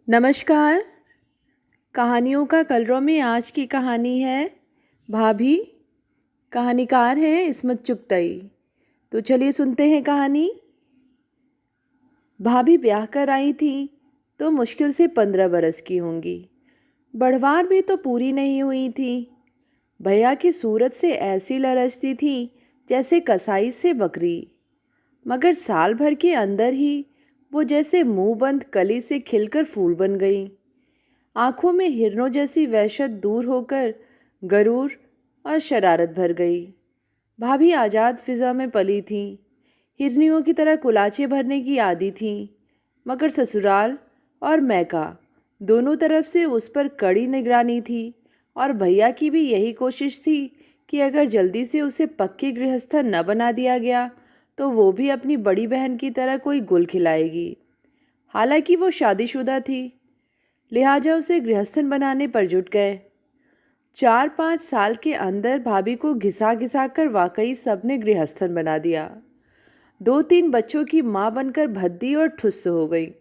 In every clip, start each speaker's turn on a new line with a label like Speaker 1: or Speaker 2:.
Speaker 1: नमस्कार। कहानियों का कलरव में आज की कहानी है भाभी। कहानीकार हैं इस्मत चुगतई। तो चलिए सुनते हैं कहानी। भाभी ब्याह कर आई थी तो मुश्किल से 15 बरस की होंगी। बढ़वार भी तो पूरी नहीं हुई थी। भैया की सूरत से ऐसी लरजती थी जैसे कसाई से बकरी, मगर साल भर के अंदर ही वो जैसे मुंह बंद कली से खिलकर फूल बन गई। आंखों में हिरनों जैसी वहशत दूर होकर गरूर और शरारत भर गई। भाभी आज़ाद फिज़ा में पली थी, हिरनियों की तरह कुलाचे भरने की आदी थी, मगर ससुराल और मैका दोनों तरफ से उस पर कड़ी निगरानी थी। और भैया की भी यही कोशिश थी कि अगर जल्दी से उसे पक्की गृहस्थ न बना दिया गया तो वो भी अपनी बड़ी बहन की तरह कोई गुल खिलाएगी। हालांकि वो शादीशुदा थी, लिहाजा उसे गृहस्थन बनाने पर जुट गए। 4-5 साल के अंदर भाभी को घिसा घिसा कर वाकई सबने गृहस्थन बना दिया। 2-3 बच्चों की माँ बनकर भद्दी और ठुस्स हो गई।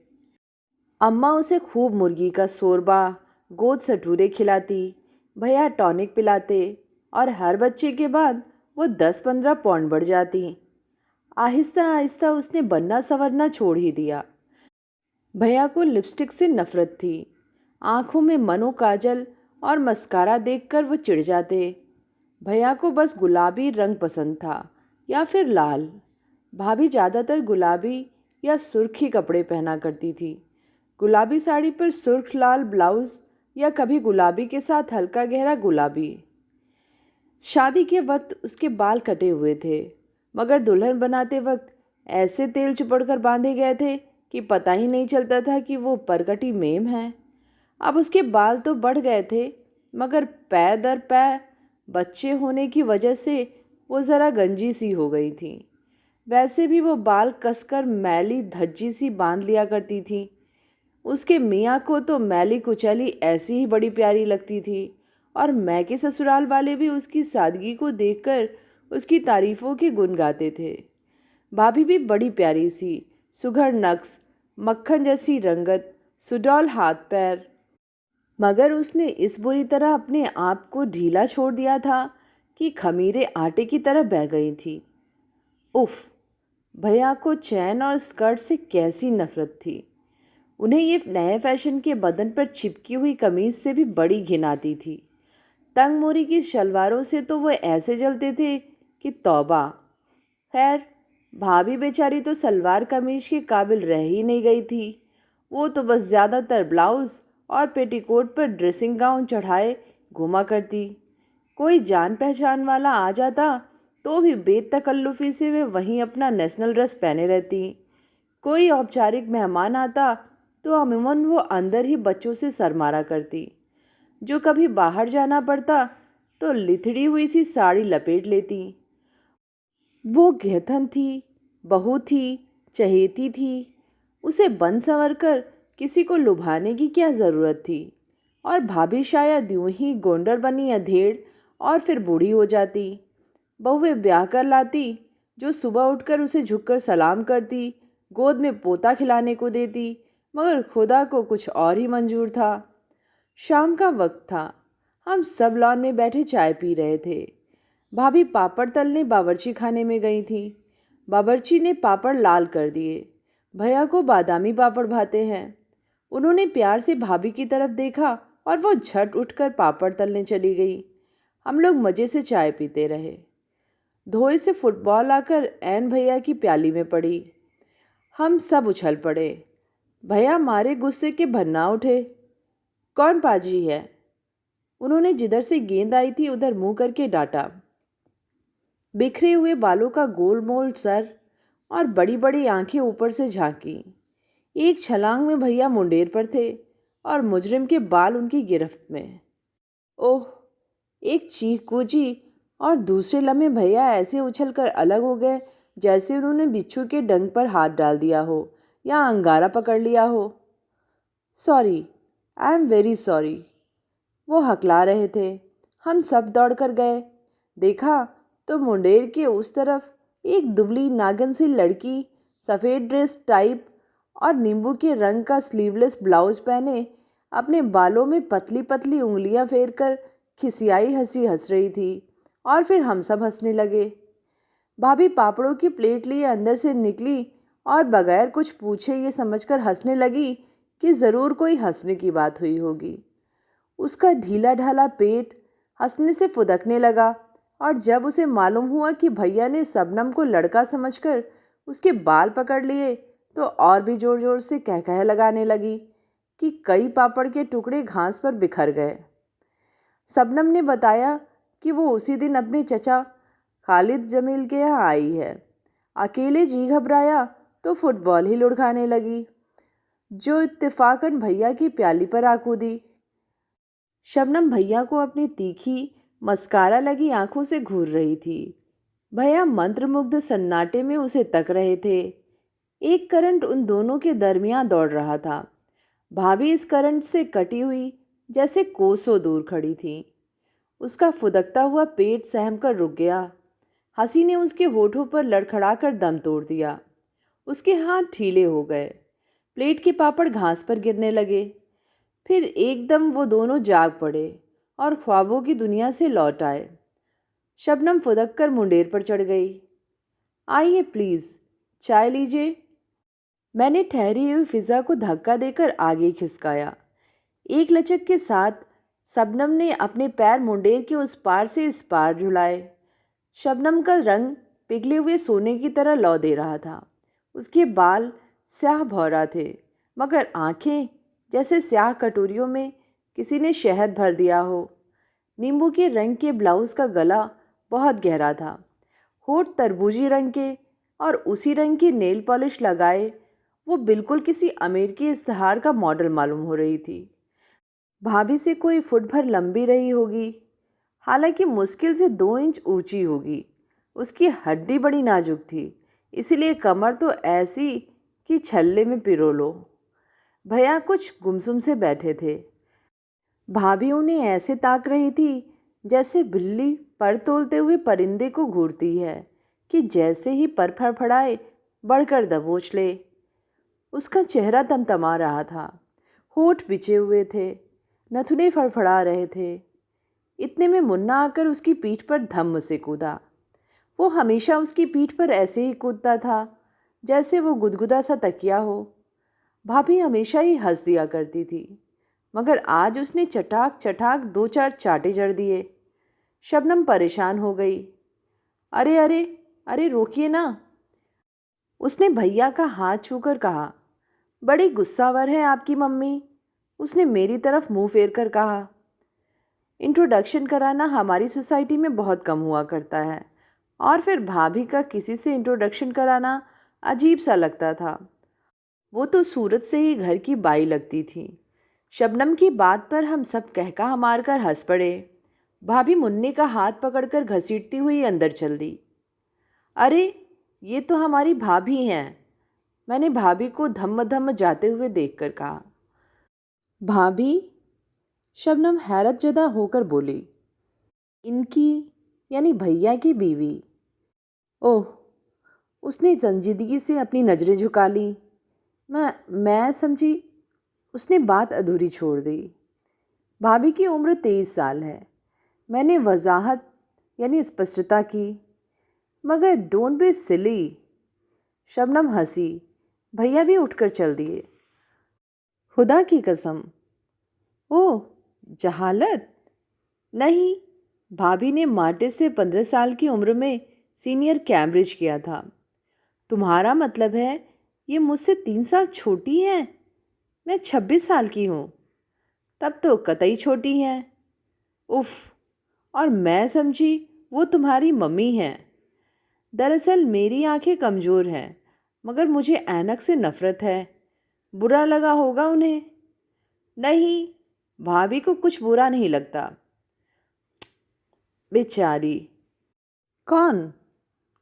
Speaker 1: अम्मा उसे खूब मुर्गी का शोरबा, गोद सटूरे खिलाती, भैया टॉनिक पिलाते और हर बच्चे के बाद वो 10-15 पौंड बढ़ जाती। आहिस्ता आहिस्ता उसने बनना संवरना छोड़ ही दिया। भैया को लिपस्टिक से नफरत थी। आंखों में मनो काजल और मस्कारा देखकर वो चिढ़ जाते। भैया को बस गुलाबी रंग पसंद था या फिर लाल। भाभी ज़्यादातर गुलाबी या सुर्खी कपड़े पहना करती थी। गुलाबी साड़ी पर सुर्ख लाल ब्लाउज़ या कभी गुलाबी के साथ हल्का गहरा गुलाबी। शादी के वक्त उसके बाल कटे हुए थे, मगर दुल्हन बनाते वक्त ऐसे तेल चिपड़कर बांधे गए थे कि पता ही नहीं चलता था कि वो परगटी मेम है। अब उसके बाल तो बढ़ गए थे, मगर पै दर पै बच्चे होने की वजह से वो ज़रा गंजी सी हो गई थी। वैसे भी वो बाल कसकर मैली धज्जी सी बांध लिया करती थी। उसके मियाँ को तो मैली कुचैली ऐसी ही बड़ी प्यारी लगती थी, और मैं के ससुराल वाले भी उसकी सादगी को देखकर उसकी तारीफ़ों के गुण गाते थे। भाभी भी बड़ी प्यारी सी, सुघड़ नक्श, मक्खन जैसी रंगत, सुडौल हाथ पैर, मगर उसने इस बुरी तरह अपने आप को ढीला छोड़ दिया था कि खमीरे आटे की तरह बह गई थी। उफ, भैया को चैन और स्कर्ट से कैसी नफरत थी। उन्हें ये नए फैशन के बदन पर चिपकी हुई कमीज से भी बड़ी घिन आती थी। तंग मोरी की शलवारों से तो वो ऐसे जलते थे कि तौबा। खैर, भाभी बेचारी तो सलवार कमीज के काबिल रह ही नहीं गई थी। वो तो बस ज़्यादातर ब्लाउज़ और पेटीकोट पर ड्रेसिंग गाउन चढ़ाए घुमा करती। कोई जान पहचान वाला आ जाता तो भी बेतकल्लुफ़ी से वे वहीं अपना नेशनल ड्रेस पहने रहती। कोई औपचारिक मेहमान आता तो अमूमन वो अंदर ही बच्चों से सरमारा करती। जो कभी बाहर जाना पड़ता तो लिथड़ी हुई सी साड़ी लपेट लेती। वो घेथन थी, बहू थी, चहेती थी। उसे बन संवर कर किसी को लुभाने की क्या ज़रूरत थी। और भाभी शायद यूं ही गोंडर बनी अधेड़ और फिर बूढ़ी हो जाती। बहुएं ब्याह कर लाती जो सुबह उठकर उसे झुककर सलाम करती, गोद में पोता खिलाने को देती, मगर खुदा को कुछ और ही मंजूर था। शाम का वक्त था। हम सब लॉन में बैठे चाय पी रहे थे। भाभी पापड़ तलने बावर्ची खाने में गई थी। बावर्ची ने पापड़ लाल कर दिए। भैया को बादामी पापड़ भाते हैं। उन्होंने प्यार से भाभी की तरफ देखा और वो झट उठकर पापड़ तलने चली गई। हम लोग मज़े से चाय पीते रहे। धोए से फुटबॉल आकर ऐन भैया की प्याली में पड़ी। हम सब उछल पड़े। भैया मारे गुस्से के भन्ना उठे। कौन पाजी है? उन्होंने जिधर से गेंद आई थी उधर मुंह करके डांटा। बिखरे हुए बालों का गोलमोल सर और बड़ी बड़ी आंखें ऊपर से झांकी। एक छलांग में भैया मुंडेर पर थे और मुजरिम के बाल उनकी गिरफ्त में। ओह! एक चीख गूंजी और दूसरे लम्हे भैया ऐसे उछलकर अलग हो गए जैसे उन्होंने बिच्छू के डंक पर हाथ डाल दिया हो या अंगारा पकड़ लिया हो। Sorry, I am very sorry, वो हकला रहे थे। हम सब दौड़कर गए। देखा तो मुंडेर के उस तरफ एक दुबली नागिन सी लड़की, सफ़ेद ड्रेस टाइप और नींबू के रंग का स्लीवलेस ब्लाउज पहने अपने बालों में पतली पतली उंगलियां फेरकर खिसियाई हंसी हंस रही थी। और फिर हम सब हंसने लगे। भाभी पापड़ों की प्लेट लिए अंदर से निकली और बगैर कुछ पूछे ये समझकर हंसने लगी कि ज़रूर कोई हंसने की बात हुई होगी। उसका ढीला ढाला पेट हंसने से फुदकने लगा और जब उसे मालूम हुआ कि भैया ने शबनम को लड़का समझकर उसके बाल पकड़ लिए तो और भी ज़ोर ज़ोर से कह लगाने लगी कि कई पापड़ के टुकड़े घास पर बिखर गए। शबनम ने बताया कि वो उसी दिन अपने चचा खालिद जमील के यहाँ आई है। अकेले जी घबराया तो फुटबॉल ही लुढ़काने लगी, जो इत्तेफाकन भैया की प्याली पर आ कूदी। शबनम भैया को अपनी तीखी मस्कारा लगी आंखों से घूर रही थी। भैया मंत्रमुग्ध सन्नाटे में उसे तक रहे थे। एक करंट उन दोनों के दरमियान दौड़ रहा था। भाभी इस करंट से कटी हुई जैसे कोसों दूर खड़ी थी। उसका फुदकता हुआ पेट सहम कर रुक गया। हंसी ने उसके होठों पर लड़खड़ा कर दम तोड़ दिया। उसके हाथ ढीले हो गए। प्लेट के पापड़ घास पर गिरने लगे। फिर एकदम वो दोनों जाग पड़े और ख्वाबों की दुनिया से लौट आए। शबनम फुदक कर मुंडेर पर चढ़ गई। आइए प्लीज़, चाय लीजिए। मैंने ठहरी हुई फिज़ा को धक्का देकर आगे खिसकाया। एक लचक के साथ शबनम ने अपने पैर मुंडेर के उस पार से इस पार झुलाए। शबनम का रंग पिघले हुए सोने की तरह लौ दे रहा था। उसके बाल स्याह भौरा थे, मगर आंखें जैसे स्याह कटोरियों में किसी ने शहद भर दिया हो। नींबू के रंग के ब्लाउज़ का गला बहुत गहरा था। होठ तरबूजी रंग के और उसी रंग की नेल पॉलिश लगाए वो बिल्कुल किसी अमेरिकी इश्तहार का मॉडल मालूम हो रही थी। भाभी से कोई फुट भर लंबी रही होगी, हालांकि मुश्किल से 2 इंच ऊंची होगी। उसकी हड्डी बड़ी नाजुक थी, इसीलिए कमर तो ऐसी कि छल्ले में पिरो लो। भैया कुछ गुमसुम से बैठे थे। भाभी उन्हें ऐसे ताक रही थी जैसे बिल्ली पर तोलते हुए परिंदे को घूरती है कि जैसे ही पर फड़फड़ाए बढ़कर दबोच ले। उसका चेहरा तमतमा रहा था। होठ बिछे हुए थे, नथुने फड़फड़ा रहे थे। इतने में मुन्ना आकर उसकी पीठ पर धम्म से कूदा। वो हमेशा उसकी पीठ पर ऐसे ही कूदता था जैसे वो गुदगुदा सा तकिया हो। भाभी हमेशा ही हंस दिया करती थी, मगर आज उसने चटाक चटाक 2-4 चाटे जड़ दिए। शबनम परेशान हो गई। अरे अरे अरे रोकिए ना, उसने भैया का हाथ छूकर कहा। बड़ी गुस्सावर है आपकी मम्मी, उसने मेरी तरफ मुंह फेर कर कहा। इंट्रोडक्शन कराना हमारी सोसाइटी में बहुत कम हुआ करता है, और फिर भाभी का किसी से इंट्रोडक्शन कराना अजीब सा लगता था। वो तो सूरत से ही घर की बाई लगती थी। शबनम की बात पर हम सब कहका मारकर हंस पड़े। भाभी मुन्ने का हाथ पकड़कर घसीटती हुई अंदर चल दी। अरे ये तो हमारी भाभी हैं, मैंने भाभी को धम्म धम्म जाते हुए देखकर कहा। भाभी? शबनम हैरत ज़दा होकर बोली। इनकी यानी भैया की बीवी। ओह, उसने संजीदगी से अपनी नज़रें झुका ली। मैं समझी। उसने बात अधूरी छोड़ दी। भाभी की उम्र 23 साल है। मैंने वजाहत यानी स्पष्टता की। मगर डोंट बी सिली। शबनम हंसी। भैया भी उठकर चल दिए। खुदा की कसम। ओह, जहालत? नहीं, भाभी ने मार्टे से 15 साल की उम्र में सीनियर कैम्ब्रिज किया था। तुम्हारा मतलब है ये मुझसे 3 साल छोटी है? मैं 26 साल की हूँ। तब तो कतई छोटी हैं। उफ, और मैं समझी वो तुम्हारी मम्मी हैं। दरअसल मेरी आंखें कमज़ोर हैं, मगर मुझे ऐनक से नफ़रत है। बुरा लगा होगा उन्हें। नहीं, भाभी को कुछ बुरा नहीं लगता। बेचारी। कौन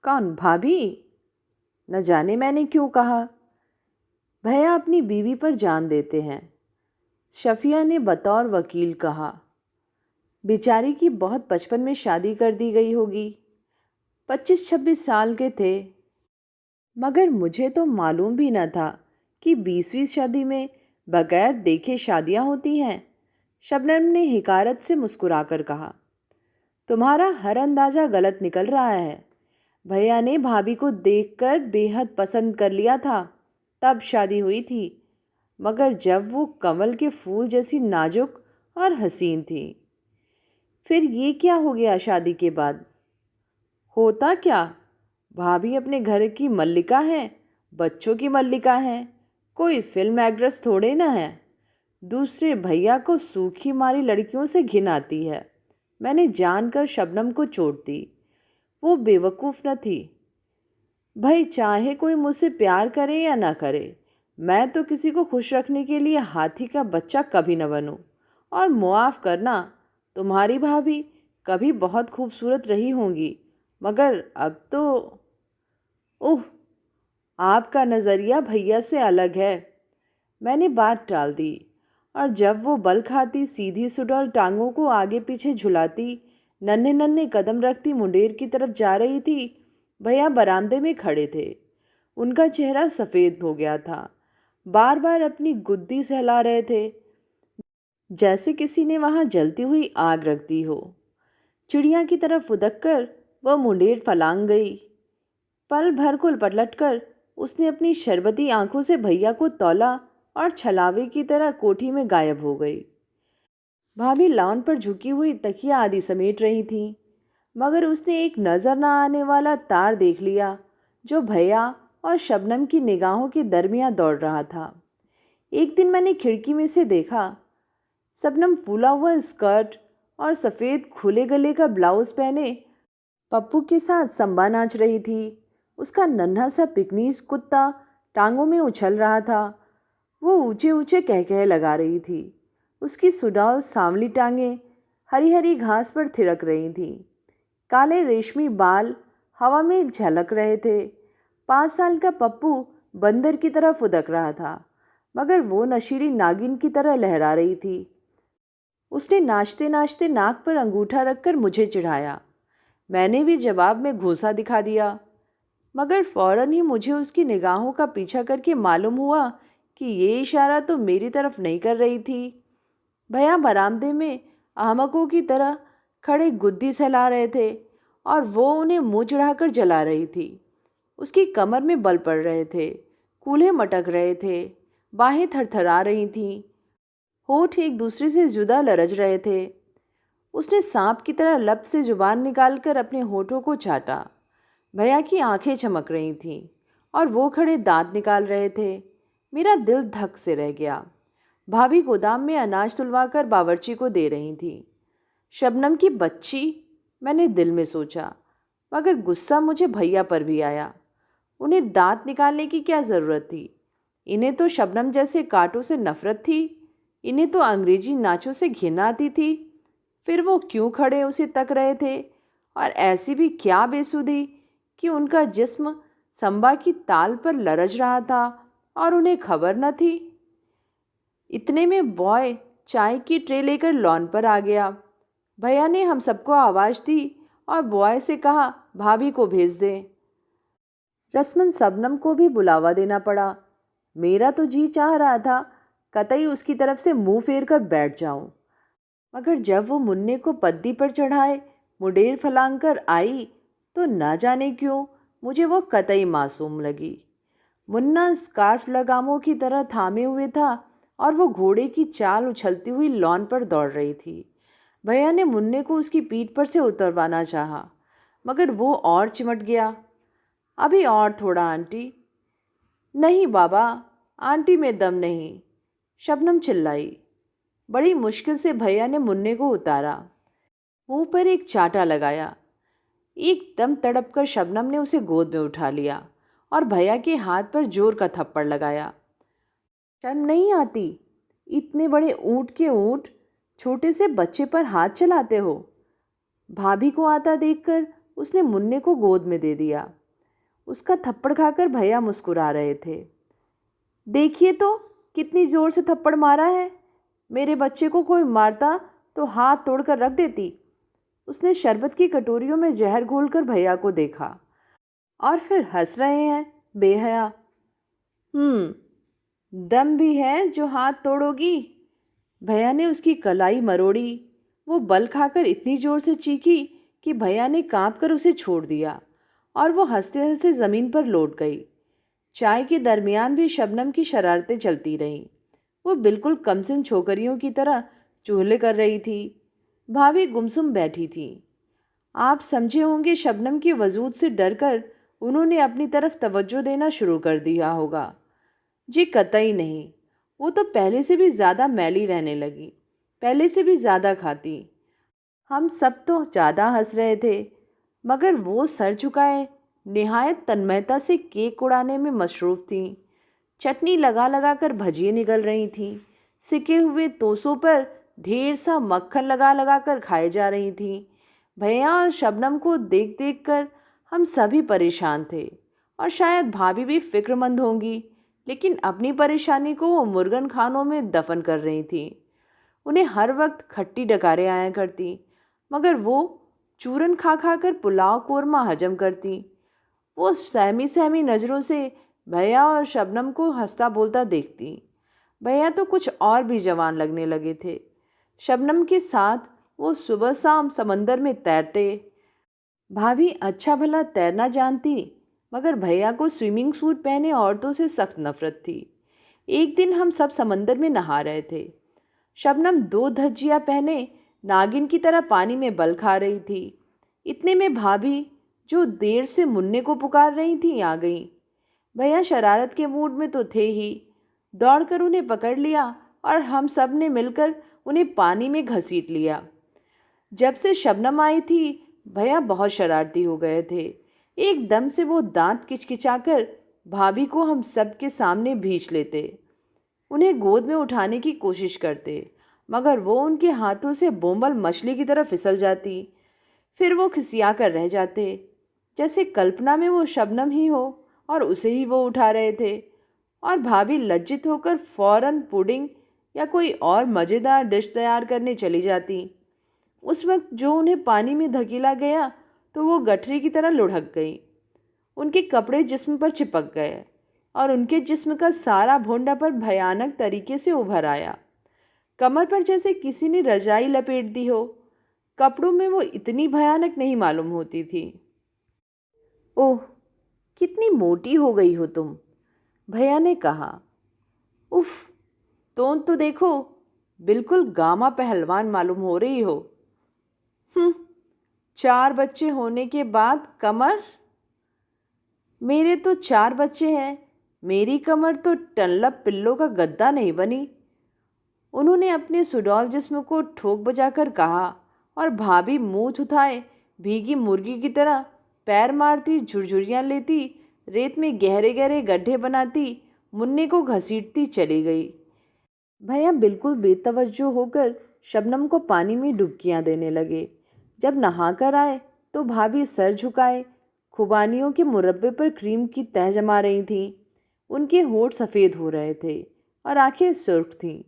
Speaker 1: कौन? भाभी? न जाने मैंने क्यों कहा। भैया अपनी बीवी पर जान देते हैं, शफिया ने बतौर वकील कहा। बेचारी की बहुत बचपन में शादी कर दी गई होगी। 25-26 साल के थे। मगर मुझे तो मालूम भी न था कि 20वीं सदी में बगैर देखे शादियां होती हैं? शबनम ने हिकारत से मुस्कुराकर कहा। तुम्हारा हर अंदाजा गलत निकल रहा है। भैया ने भाभी को देखकर बेहद पसंद कर लिया था, तब शादी हुई थी, मगर जब वो कमल के फूल जैसी नाजुक और हसीन थी। फिर ये क्या हो गया शादी के बाद? होता क्या, भाभी अपने घर की मल्लिका है, बच्चों की मल्लिका है, कोई फिल्म एक्ट्रेस थोड़े ना है। दूसरे भैया को सूखी मारी लड़कियों से घिन आती है। मैंने जानकर शबनम को चोट दी। वो बेवकूफ़ न थी। भाई चाहे कोई मुझसे प्यार करे या ना करे, मैं तो किसी को खुश रखने के लिए हाथी का बच्चा कभी न बनूं। और मुआफ़ करना, तुम्हारी भाभी कभी बहुत खूबसूरत रही होंगी, मगर अब तो ओह, आपका नज़रिया भैया से अलग है। मैंने बात टाल दी और जब वो बल खाती सीधी सुडौल टांगों को आगे पीछे झुलाती नन्हे नन्हे कदम रखती मुंडेर की तरफ जा रही थी, भैया बरामदे में खड़े थे। उनका चेहरा सफ़ेद हो गया था। बार बार अपनी गुद्दी सहला रहे थे, जैसे किसी ने वहाँ जलती हुई आग रख दी हो। चिड़िया की तरफ उदक कर वह मुंडेर फलांग गई। पल भर को पलटकर उसने अपनी शरबती आंखों से भैया को तौला और छलावे की तरह कोठी में गायब हो गई। भाभी लॉन पर झुकी हुई तकिया आदि समेट रही थी, मगर उसने एक नज़र न आने वाला तार देख लिया जो भैया और शबनम की निगाहों के दरमियान दौड़ रहा था। एक दिन मैंने खिड़की में से देखा, शबनम फूला हुआ स्कर्ट और सफ़ेद खुले गले का ब्लाउज पहने पप्पू के साथ संबा नाच रही थी। उसका नन्हा सा पिकनीज कुत्ता टांगों में उछल रहा था। वो ऊंचे ऊंचे कह लगा रही थी। उसकी सुडौल सांवली टांगें हरी हरी घास पर थिरक रही थीं। काले रेशमी बाल हवा में झलक रहे थे। 5 साल का पप्पू बंदर की तरफ उदक रहा था, मगर वो नशीली नागिन की तरह लहरा रही थी। उसने नाचते नाचते नाक पर अंगूठा रखकर मुझे चिढ़ाया। मैंने भी जवाब में घूंसा दिखा दिया, मगर फौरन ही मुझे उसकी निगाहों का पीछा करके मालूम हुआ कि ये इशारा तो मेरी तरफ नहीं कर रही थी। भैया बरामदे में अहमकों की तरह खड़े गुद्दी सहला रहे थे और वो उन्हें मुंह चढ़ाकर जला रही थी। उसकी कमर में बल पड़ रहे थे, कूल्हे मटक रहे थे, बाहें थरथरा रही थीं, होठ एक दूसरे से जुदा लरज रहे थे। उसने सांप की तरह लब से जुबान निकालकर अपने होठों को चाटा। भैया की आंखें चमक रही थीं और वो खड़े दांत निकाल रहे थे। मेरा दिल धक से रह गया। भाभी गोदाम में अनाज तुलवाकर बावर्ची को दे रही थी। शबनम की बच्ची, मैंने दिल में सोचा, मगर गुस्सा मुझे भैया पर भी आया। उन्हें दांत निकालने की क्या ज़रूरत थी? इन्हें तो शबनम जैसे कांटों से नफरत थी। इन्हें तो अंग्रेजी नाचों से घिन आती थी। फिर वो क्यों खड़े उसे तक रहे थे? और ऐसी भी क्या बेसुधी कि उनका जिस्म संबा की ताल पर लरज रहा था और उन्हें खबर न थी। इतने में बॉय चाय की ट्रे लेकर लॉन पर आ गया। भैया ने हम सबको आवाज़ दी और बॉय से कहा, भाभी को भेज दे। रस्मन शबनम को भी बुलावा देना पड़ा। मेरा तो जी चाह रहा था कतई उसकी तरफ से मुंह फेर कर बैठ जाऊं, मगर जब वो मुन्ने को पद्दी पर चढ़ाए मुंडेर फलांग कर आई तो ना जाने क्यों मुझे वो कतई मासूम लगी। मुन्ना स्कार्फ लगामों की तरह थामे हुए था और वो घोड़े की चाल उछलती हुई लॉन पर दौड़ रही थी। भैया ने मुन्ने को उसकी पीठ पर से उतरवाना चाहा, मगर वो और चिमट गया। अभी और थोड़ा आंटी। नहीं बाबा, आंटी में दम नहीं, शबनम चिल्लाई। बड़ी मुश्किल से भैया ने मुन्ने को उतारा, मुंह पर एक चाटा लगाया। एकदम तड़प कर शबनम ने उसे गोद में उठा लिया और भैया के हाथ पर जोर का थप्पड़ लगाया। शर्म नहीं आती? इतने बड़े ऊँट के ऊँट छोटे से बच्चे पर हाथ चलाते हो? भाभी को आता देखकर उसने मुन्ने को गोद में दे दिया। उसका थप्पड़ खाकर भैया मुस्कुरा रहे थे। देखिए तो कितनी ज़ोर से थप्पड़ मारा है। मेरे बच्चे को कोई मारता तो हाथ तोड़कर रख देती। उसने शरबत की कटोरियों में जहर घोलकर भैया को देखा और फिर हंस रहे हैं बेहया। दम भी है जो हाथ तोड़ोगी। भैया ने उसकी कलाई मरोड़ी। वो बल खाकर इतनी जोर से चीखी कि भैया ने कांप कर उसे छोड़ दिया और वो हंसते हंसते ज़मीन पर लौट गई। चाय के दरमियान भी शबनम की शरारतें चलती रहीं। वो बिल्कुल कमसिन छोकरियों की तरह चुगली कर रही थी। भाभी गुमसुम बैठी थी। आप समझे होंगे शबनम के वजूद से डरकर उन्होंने अपनी तरफ तवज्जो देना शुरू कर दिया होगा। जी कतई नहीं। वो तो पहले से भी ज़्यादा मैली रहने लगी, पहले से भी ज़्यादा खाती। हम सब तो ज़्यादा हंस रहे थे, मगर वो सर झुकाए निहायत तन्मयता से केक उड़ाने में मशरूफ़ थी। चटनी लगा लगा कर भजिए निगल रही थीं। सिके हुए तोसों पर ढेर सा मक्खन लगा लगा कर खाए जा रही थीं। भैया और शबनम को देख देख कर हम सभी परेशान थे और शायद भाभी भी फिक्रमंद होंगी, लेकिन अपनी परेशानी को वो मुर्गन खानों में दफन कर रही थी। उन्हें हर वक्त खट्टी डकारें आया करती, मगर वो चूरन खा खा कर पुलाव कोरमा हजम करती। वो सहमी सहमी नज़रों से भैया और शबनम को हंसता बोलता देखती। भैया तो कुछ और भी जवान लगने लगे थे। शबनम के साथ वो सुबह शाम समंदर में तैरते। भाभी अच्छा भला तैरना जानती, मगर भैया को स्विमिंग सूट पहने औरतों से सख्त नफरत थी। एक दिन हम सब समंदर में नहा रहे थे। शबनम दो धज्जियाँ पहने नागिन की तरह पानी में बल खा रही थी। इतने में भाभी, जो देर से मुन्ने को पुकार रही थी, आ गई। भैया शरारत के मूड में तो थे ही। दौड़कर उन्हें पकड़ लिया और हम सब ने मिलकर उन्हें पानी में घसीट लिया। जब से शबनम आई थी भैया बहुत शरारती हो गए थे। एकदम से वो दांत किचकिचाकर भाभी को हम सब के सामने भींच लेते, उन्हें गोद में उठाने की कोशिश करते, मगर वो उनके हाथों से बोंबल मछली की तरह फिसल जाती। फिर वो खिसिया कर रह जाते, जैसे कल्पना में वो शबनम ही हो और उसे ही वो उठा रहे थे। और भाभी लज्जित होकर फौरन पुडिंग या कोई और मज़ेदार डिश तैयार करने चली जाती। उस वक्त जो उन्हें पानी में धकेला गया तो वो गठरी की तरह लुढ़क गई। उनके कपड़े जिस्म पर चिपक गए और उनके जिस्म का सारा भोंडा पर भयानक तरीके से उभर आया। कमर पर जैसे किसी ने रजाई लपेट दी हो। कपड़ों में वो इतनी भयानक नहीं मालूम होती थी। ओह, कितनी मोटी हो गई हो तुम, भैया ने कहा। उफ, तो देखो, बिल्कुल गामा पहलवान मालूम हो रही हो। 4 बच्चे होने के बाद कमर। मेरे तो 4 बच्चे हैं, मेरी कमर तो टनलप पिल्लों का गद्दा नहीं बनी। उन्होंने अपने सुडौल जिस्म को ठोक बजाकर कहा और भाभी मुँह उठाए भीगी मुर्गी की तरह पैर मारती, झुरझुरियाँ लेती, रेत में गहरे गहरे गड्ढे बनाती, मुन्ने को घसीटती चली गई। भैया बिल्कुल बेतवज्जो होकर शबनम को पानी में डुबकियाँ देने लगे। जब नहाकर आए तो भाभी सर झुकाए खुबानियों के मुरब्बे पर क्रीम की तह जमा रही थीं। उनके होंठ सफ़ेद हो रहे थे और आंखें सुर्ख थीं।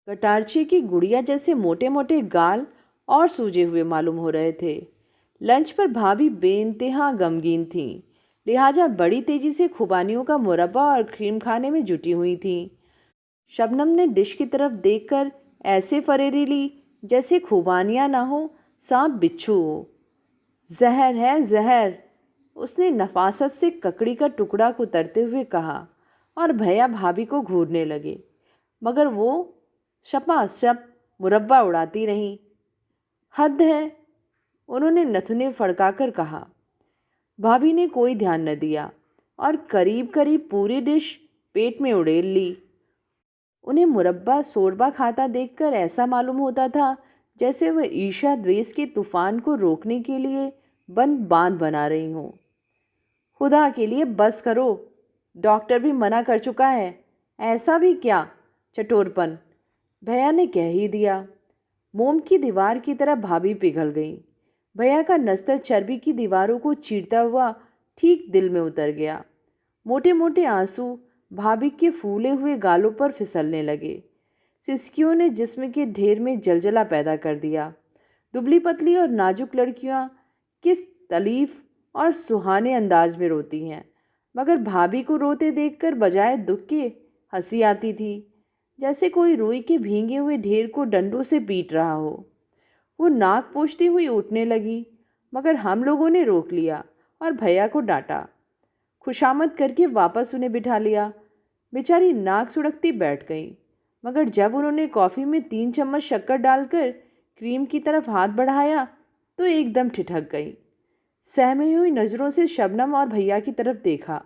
Speaker 1: कटारची की गुड़िया जैसे मोटे मोटे गाल और सूजे हुए मालूम हो रहे थे। लंच पर भाभी बेइंतहा गमगीन थीं, लिहाजा बड़ी तेज़ी से खुबानियों का मुरब्बा और क्रीम खाने में जुटी हुई थीं। शबनम ने डिश की तरफ देखकर ऐसे फरेरी ली जैसे खुबानियाँ ना हो, सांप बिच्छू हो। जहर है जहर, उसने नफासत से ककड़ी का टुकड़ा कुतरते हुए कहा और भैया भाभी को घूरने लगे, मगर वो शपाशप मुरब्बा उड़ाती रहीं। हद है, उन्होंने नथुने फड़काकर कहा। भाभी ने कोई ध्यान न दिया और करीब करीब पूरी डिश पेट में उड़ेल ली। उन्हें मुरब्बा शोरबा खाता देखकर ऐसा मालूम होता था जैसे वह ईर्ष्या द्वेष के तूफान को रोकने के लिए बंद बांध बना रही हों। खुदा के लिए बस करो, डॉक्टर भी मना कर चुका है। ऐसा भी क्या चटोरपन, भैया ने कह ही दिया। मोम की दीवार की तरह भाभी पिघल गई। भैया का नस्तर चर्बी की दीवारों को चीरता हुआ ठीक दिल में उतर गया। मोटे मोटे आंसू भाभी के फूले हुए गालों पर फिसलने लगे। सिसकियों ने जिस्म के ढेर में जलजला पैदा कर दिया। दुबली पतली और नाजुक लड़कियां किस तलीफ और सुहाने अंदाज में रोती हैं, मगर भाभी को रोते देखकर बजाय दुख के हंसी आती थी, जैसे कोई रुई के भीगे हुए ढेर को डंडों से पीट रहा हो। वो नाक पोंछती हुई उठने लगी, मगर हम लोगों ने रोक लिया और भैया को डांटा। खुशामद करके वापस उन्हें बिठा लिया। बेचारी नाक सुड़कती बैठ गई, मगर जब उन्होंने कॉफ़ी में 3 चम्मच शक्कर डालकर क्रीम की तरफ हाथ बढ़ाया तो एकदम ठिठक गई। सहमी हुई नज़रों से शबनम और भैया की तरफ देखा।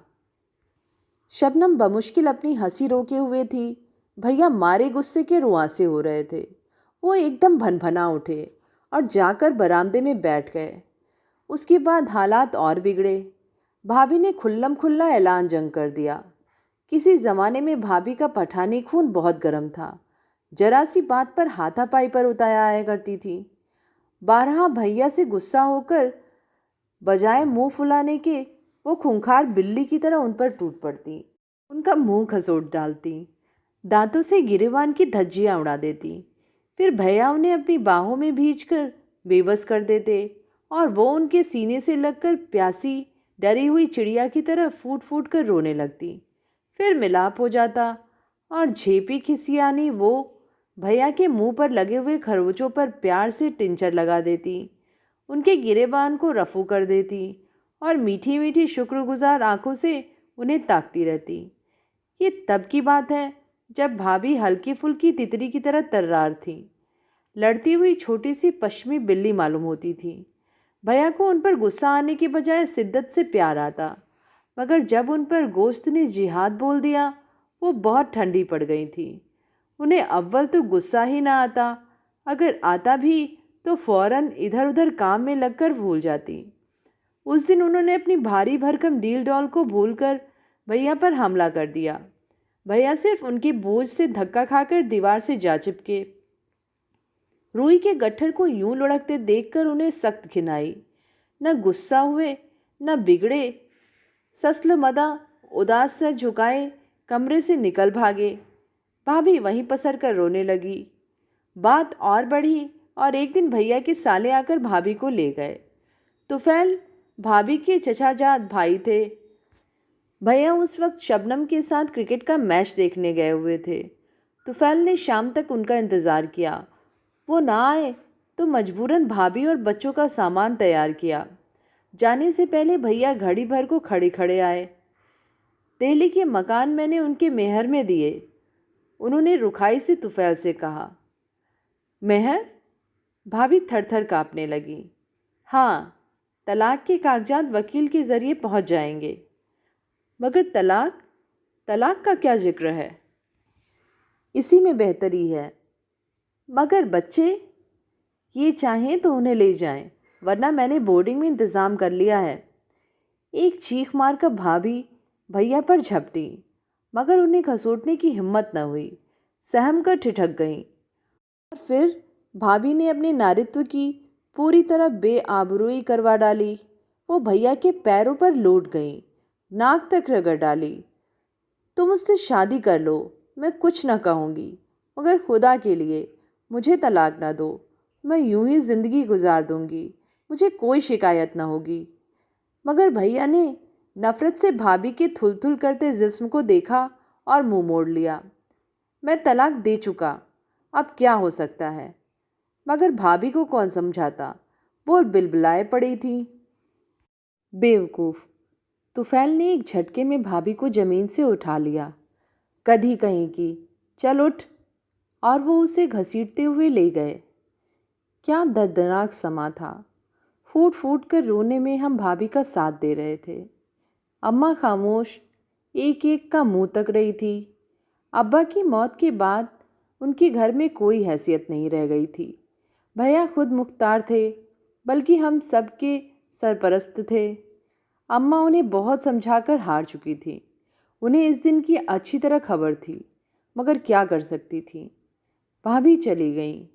Speaker 1: शबनम बमुश्किल अपनी हंसी रोके हुए थी। भैया मारे गुस्से के रुआंसे हो रहे थे। वो एकदम भनभना उठे और जाकर बरामदे में बैठ गए। उसके बाद हालात और बिगड़े। भाभी ने खुल्लम खुल्ला ऐलान जंग कर दिया। किसी ज़माने में भाभी का पठानी खून बहुत गर्म था। जरा सी बात पर हाथापाई पर उताया आया करती थी। बारहा भैया से गुस्सा होकर बजाय मुंह फुलाने के वो खूंखार बिल्ली की तरह उन पर टूट पड़ती, उनका मुंह खसोट डालती, दांतों से गिरेबान की धज्जियां उड़ा देती। फिर भैया उन्हें अपनी बाहों में भींचकर बेबस कर देते और वो उनके सीने से लगकर प्यासी डरी हुई चिड़िया की तरह फूट फूट कर रोने लगती। फिर मिलाप हो जाता और झेपी खिसियानी वो भैया के मुंह पर लगे हुए खरोचों पर प्यार से टिंचर लगा देती, उनके गिरेबान को रफू कर देती और मीठी मीठी शुक्रगुजार आंखों से उन्हें ताकती रहती। ये तब की बात है जब भाभी हल्की फुल्की तितरी की तरह तर्रार थी। लड़ती हुई छोटी सी पश्चिमी बिल्ली मालूम होती थी। भैया को उन पर गुस्सा आने के बजाय शिद्दत से प्यार आता, मगर जब उन पर गोश्त ने जिहाद बोल दिया वो बहुत ठंडी पड़ गई थी। उन्हें अव्वल तो गुस्सा ही ना आता, अगर आता भी तो फौरन इधर उधर काम में लगकर भूल जाती। उस दिन उन्होंने अपनी भारी भरकम डील डॉल को भूलकर भैया पर हमला कर दिया। भैया सिर्फ उनके बोझ से धक्का खाकर दीवार से जा चिपके। रुई के गट्ठर को यूं लुढ़कते देखकर उन्हें सख्त घिन आई। न गुस्सा हुए न बिगड़े, सस्लमदा उदास सर झुकाए कमरे से निकल भागे। भाभी वहीं पसर कर रोने लगी। बात और बढ़ी और एक दिन भैया के साले आकर भाभी को ले गए। तुफैल भाभी के चचाजाद भाई थे। भैया उस वक्त शबनम के साथ क्रिकेट का मैच देखने गए हुए थे। तुफैल ने शाम तक उनका इंतज़ार किया। वो ना आए तो मजबूरन भाभी और बच्चों का सामान तैयार किया। जाने से पहले भैया घड़ी भर को खड़े खड़े आए। दिल्ली के मकान मैंने उनके मेहर में दिए, उन्होंने रुखाई से तुफैल से कहा। मेहर? भाभी थर थर काँपने लगी। हाँ, तलाक के कागजात वकील के ज़रिए पहुंच जाएंगे। मगर तलाक? तलाक का क्या जिक्र है? इसी में बेहतरी है। मगर बच्चे? ये चाहें तो उन्हें ले जाएं, वरना मैंने बोर्डिंग में इंतज़ाम कर लिया है। एक चीख मार कर भाभी भैया पर झपटी, मगर उन्हें खसोटने की हिम्मत न हुई। सहम कर ठिठक गईं। और फिर भाभी ने अपने नारित्व की पूरी तरह बेआबरूई करवा डाली। वो भैया के पैरों पर लौट गईं, नाक तक रगड़ डाली। तुम मुझसे शादी कर लो, मैं कुछ न कहूँगी, मगर खुदा के लिए मुझे तलाक ना दो। मैं यूं ही ज़िंदगी गुजार दूंगी, मुझे कोई शिकायत ना होगी। मगर भैया ने नफ़रत से भाभी के थुल-थुल करते जिस्म को देखा और मुंह मोड़ लिया। मैं तलाक दे चुका, अब क्या हो सकता है? मगर भाभी को कौन समझाता, वो बिलबिलाए पड़ी थी। बेवकूफ़! तुफैल ने एक झटके में भाभी को ज़मीन से उठा लिया। कधी कहीं की, चल उठ। और वो उसे घसीटते हुए ले गए। क्या दर्दनाक समा था। फूट फूट कर रोने में हम भाभी का साथ दे रहे थे। अम्मा खामोश एक एक का मुंह तक रही थी। अब्बा की मौत के बाद उनके घर में कोई हैसियत नहीं रह गई थी। भैया खुद मुख्तार थे, बल्कि हम सब के सरपरस्त थे। अम्मा उन्हें बहुत समझाकर हार चुकी थी। उन्हें इस दिन की अच्छी तरह खबर थी, मगर क्या कर सकती थी। भाभी चली गईं।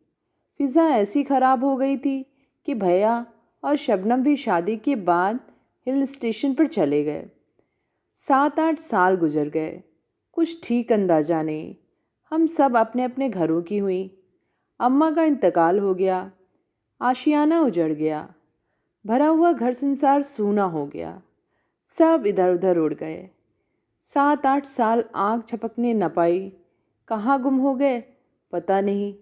Speaker 1: फ़िज़ा ऐसी ख़राब हो गई थी कि भैया और शबनम भी शादी के बाद हिल स्टेशन पर चले गए। 7-8 साल गुजर गए, कुछ ठीक अंदाजा नहीं। हम सब अपने अपने घरों की हुई। अम्मा का इंतकाल हो गया, आशियाना उजड़ गया, भरा हुआ घर संसार सूना हो गया। सब इधर उधर उड़ गए। 7-8 साल आँख झपकने न पाई। कहाँ गुम हो गए पता नहीं।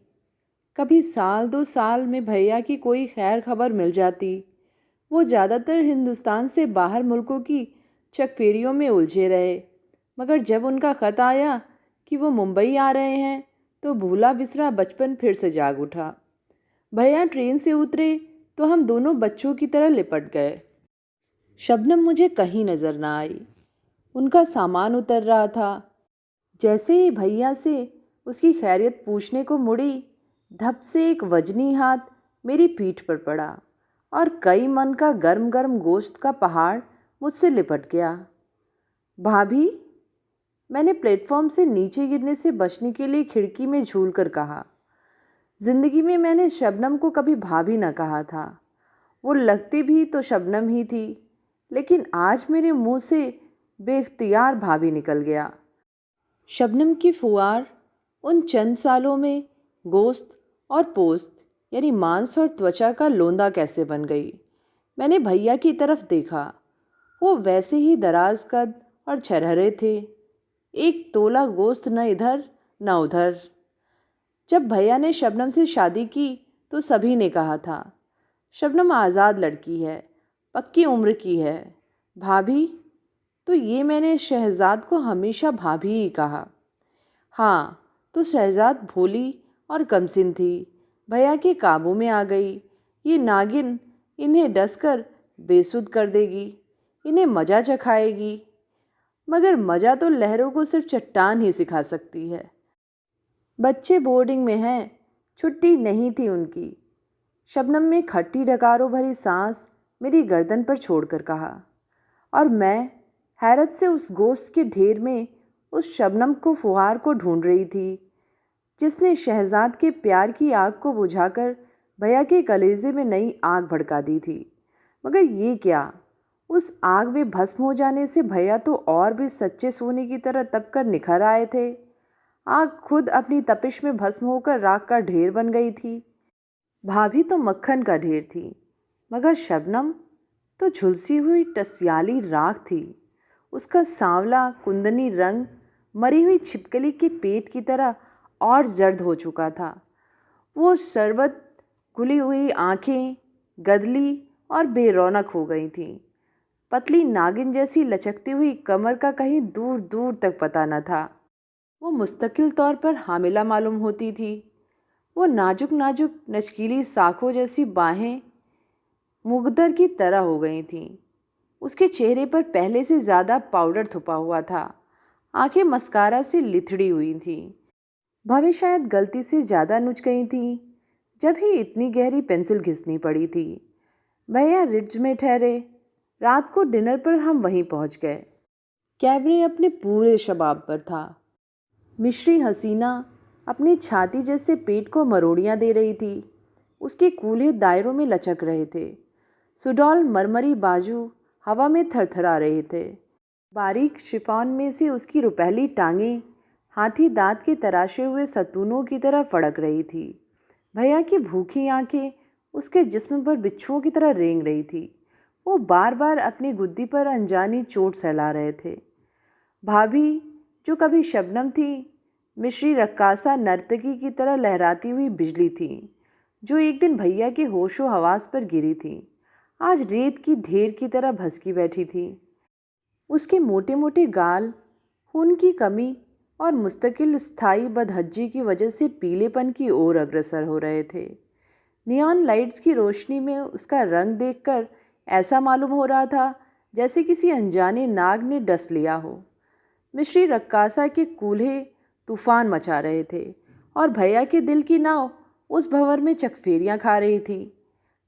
Speaker 1: कभी साल 2 साल में भैया की कोई खैर खबर मिल जाती। वो ज़्यादातर हिंदुस्तान से बाहर मुल्कों की चकफेरियों में उलझे रहे, मगर जब उनका ख़त आया कि वो मुंबई आ रहे हैं तो भूला बिसरा बचपन फिर से जाग उठा। भैया ट्रेन से उतरे तो हम दोनों बच्चों की तरह लिपट गए। शबनम मुझे कहीं नज़र ना आई। उनका सामान उतर रहा था। जैसे ही भैया से उसकी खैरियत पूछने को मुड़ी, धप से एक वजनी हाथ मेरी पीठ पर पड़ा और कई मन का गर्म गर्म गोश्त का पहाड़ मुझसे लिपट गया। भाभी, मैंने प्लेटफॉर्म से नीचे गिरने से बचने के लिए खिड़की में झूल कर कहा। जिंदगी में मैंने शबनम को कभी भाभी न कहा था। वो लगती भी तो शबनम ही थी, लेकिन आज मेरे मुंह से बेख्तियार भाभी निकल गया। शबनम की फुआर उन चंद सालों में गोश्त और पोस्त यानी मांस और त्वचा का लोंदा कैसे बन गई। मैंने भैया की तरफ देखा। वो वैसे ही दराज कद और छरहरे थे। एक तोला गोश्त न इधर न उधर। जब भैया ने शबनम से शादी की तो सभी ने कहा था, शबनम आज़ाद लड़की है, पक्की उम्र की है। भाभी, तो ये मैंने शहजाद को हमेशा भाभी ही कहा। हाँ, तो शहजाद भोली और कमसिन थी, भैया के काबू में आ गई। ये नागिन इन्हें डसकर बेसुध कर देगी, इन्हें मजा चखाएगी। मगर मजा तो लहरों को सिर्फ चट्टान ही सिखा सकती है। बच्चे बोर्डिंग में हैं, छुट्टी नहीं थी उनकी। शबनम में खट्टी डकारों भरी सांस मेरी गर्दन पर छोड़कर कहा, और मैं हैरत से उस गोश्त के ढेर में उस शबनम को फुहार को ढूंढ रही थी जिसने शहजाद के प्यार की आग को बुझाकर भैया के कलेजे में नई आग भड़का दी थी। मगर ये क्या, उस आग में भस्म हो जाने से भैया तो और भी सच्चे सोने की तरह तपकर निखर आए थे। आग खुद अपनी तपिश में भस्म होकर राख का ढेर बन गई थी। भाभी तो मक्खन का ढेर थी, मगर शबनम तो झुलसी हुई टसियाली राख थी। उसका सांवला कुंदनी रंग मरी हुई छिपकली के पेट की तरह और जर्द हो चुका था। वो शरबत घुली हुई आंखें गदली और बेरौनक हो गई थीं। पतली नागिन जैसी लचकती हुई कमर का कहीं दूर दूर तक पता न था। वो मुस्तकिल तौर पर हामिला मालूम होती थी। वो नाजुक नाजुक नचकीली साखों जैसी बाहें मुगदर की तरह हो गई थीं। उसके चेहरे पर पहले से ज़्यादा पाउडर थुपा हुआ था। आंखें मस्कारा से लिथड़ी हुई थीं। भाभी शायद गलती से ज़्यादा नुच गई थीं, जब ही इतनी गहरी पेंसिल घिसनी पड़ी थी। भैया रिड्ज में ठहरे। रात को डिनर पर हम वहीं पहुंच गए। कैबरे अपने पूरे शबाब पर था। मिश्री हसीना अपनी छाती जैसे पेट को मरोड़ियाँ दे रही थी। उसके कूल्हे दायरों में लचक रहे थे। सुडौल मरमरी बाजू हवा में थरथरा रहे थे। बारीक शिफॉन में से उसकी रुपहली टांगें हाथी दांत के तराशे हुए सतूनों की तरह फड़क रही थी। भैया की भूखी आंखें उसके जिस्म पर बिच्छुओं की तरह रेंग रही थी। वो बार बार अपनी गुद्दी पर अनजानी चोट सहला रहे थे। भाभी, जो कभी शबनम थी, मिश्री रक्कासा नर्तकी की तरह लहराती हुई बिजली थी, जो एक दिन भैया के होशो हवास पर गिरी थी, आज रेत की ढेर की तरह भसकी बैठी थी। उसके मोटे मोटे गाल खून की कमी और मुस्तकिल स्थायी बदहज्जी की वजह से पीलेपन की ओर अग्रसर हो रहे थे। नियॉन लाइट्स की रोशनी में उसका रंग देखकर ऐसा मालूम हो रहा था जैसे किसी अनजाने नाग ने डस लिया हो। मिश्री रक्कासा के कूल्हे तूफान मचा रहे थे और भैया के दिल की नाव उस भंवर में चकफेरियाँ खा रही थी।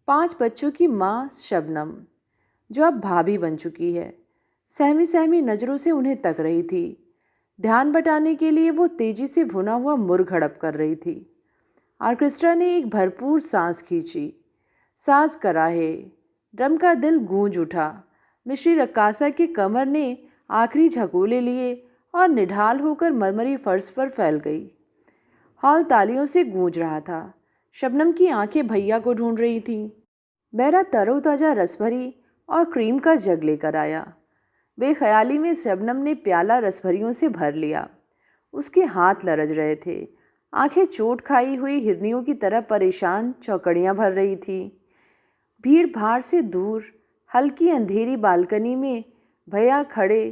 Speaker 1: 5 बच्चों की माँ शबनम, जो अब भाभी बन चुकी है, सहमी सहमी नज़रों से उन्हें तक रही थी। ध्यान बटाने के लिए वो तेजी से भुना हुआ मुर्ग हड़प कर रही थी। ऑर्केस्ट्रा ने एक भरपूर सांस खींची। साज कराहे, ड्रम का दिल गूंज उठा। मिश्री रक्कासा के कमर ने आखिरी झकोले लिए और निढाल होकर मरमरी फर्श पर फैल गई। हॉल तालियों से गूंज रहा था। शबनम की आंखें भैया को ढूंढ रही थीं। बैरा तरोताजा रसभरी और क्रीम का जग लेकर आया। बेख्याली में शबनम ने प्याला रसभरियों से भर लिया। उसके हाथ लरज रहे थे, आंखें चोट खाई हुई हिरनियों की तरह परेशान चौकड़ियां भर रही थी। भीड़ भाड़ से दूर हल्की अंधेरी बालकनी में भैया खड़े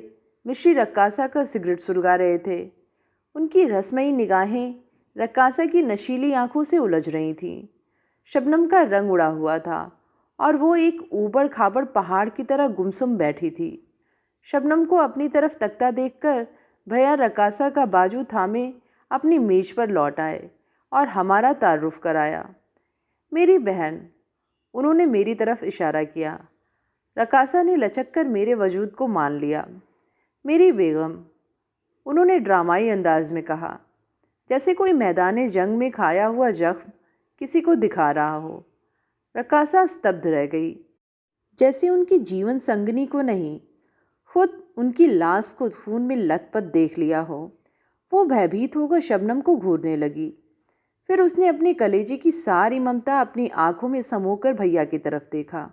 Speaker 1: मिश्री रक्कासा का सिगरेट सुलगा रहे थे। उनकी रसमयी निगाहें रक्कासा की नशीली आंखों से उलझ रही थीं। शबनम का रंग उड़ा हुआ था और वो एक ऊबड़ खाबड़ पहाड़ की तरह गुमसुम बैठी थी। शबनम को अपनी तरफ तकता देखकर भैया रक्कासा का बाजू थामे अपनी मेज पर लौट आए और हमारा तारुफ कराया। मेरी बहन, उन्होंने मेरी तरफ इशारा किया। रक्कासा ने लचक कर मेरे वजूद को मान लिया। मेरी बेगम, उन्होंने ड्रामाई अंदाज में कहा, जैसे कोई मैदान जंग में खाया हुआ जख्म किसी को दिखा रहा हो। रक्कासा स्तब्ध रह गई, जैसे उनकी जीवन संगनी को नहीं, खुद उनकी लाश को खून में लथपथ देख लिया हो। वो भयभीत होकर शबनम को घूरने लगी। फिर उसने अपने कलेजे की सारी ममता अपनी आंखों में समोकर भैया की तरफ देखा।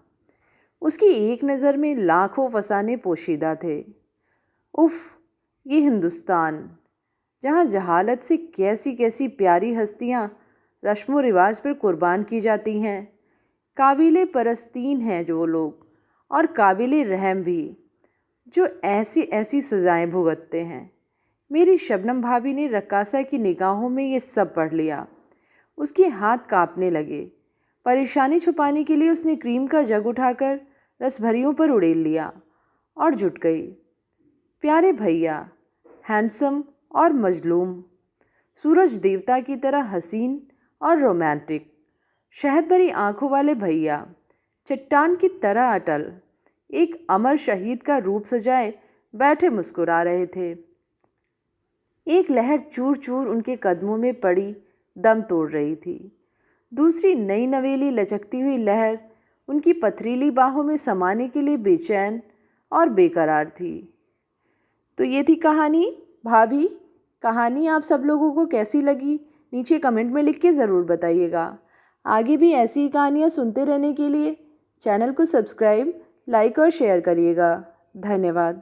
Speaker 1: उसकी एक नज़र में लाखों फसाने पोशीदा थे। उफ़, ये हिंदुस्तान, जहाँ जहालत से कैसी कैसी प्यारी हस्तियाँ रस्म व रिवाज पर कुर्बान की जाती हैं। काबिले परस्तीन हैं जो लोग, और काबिले रहम भी, जो ऐसी ऐसी सज़ाएं भुगतते हैं। मेरी शबनम भाभी ने रक्कासा की निगाहों में ये सब पढ़ लिया। उसके हाथ कांपने लगे। परेशानी छुपाने के लिए उसने क्रीम का जग उठाकर रसभरियों पर उड़ेल लिया और जुट गई। प्यारे भैया, हैंडसम और मजलूम, सूरज देवता की तरह हसीन और रोमांटिक, शहद भरी आंखों वाले भैया, चट्टान की तरह अटल, एक अमर शहीद का रूप सजाए बैठे मुस्कुरा रहे थे। एक लहर चूर चूर उनके कदमों में पड़ी दम तोड़ रही थी। दूसरी नई नवेली लचकती हुई लहर उनकी पथरीली बाहों में समाने के लिए बेचैन और बेकरार थी। तो ये थी कहानी। भाभी, कहानी आप सब लोगों को कैसी लगी नीचे कमेंट में लिख के ज़रूर बताइएगा। आगे भी ऐसी ही कहानियाँ सुनते रहने के लिए चैनल को सब्सक्राइब, लाइक और शेयर करिएगा। धन्यवाद।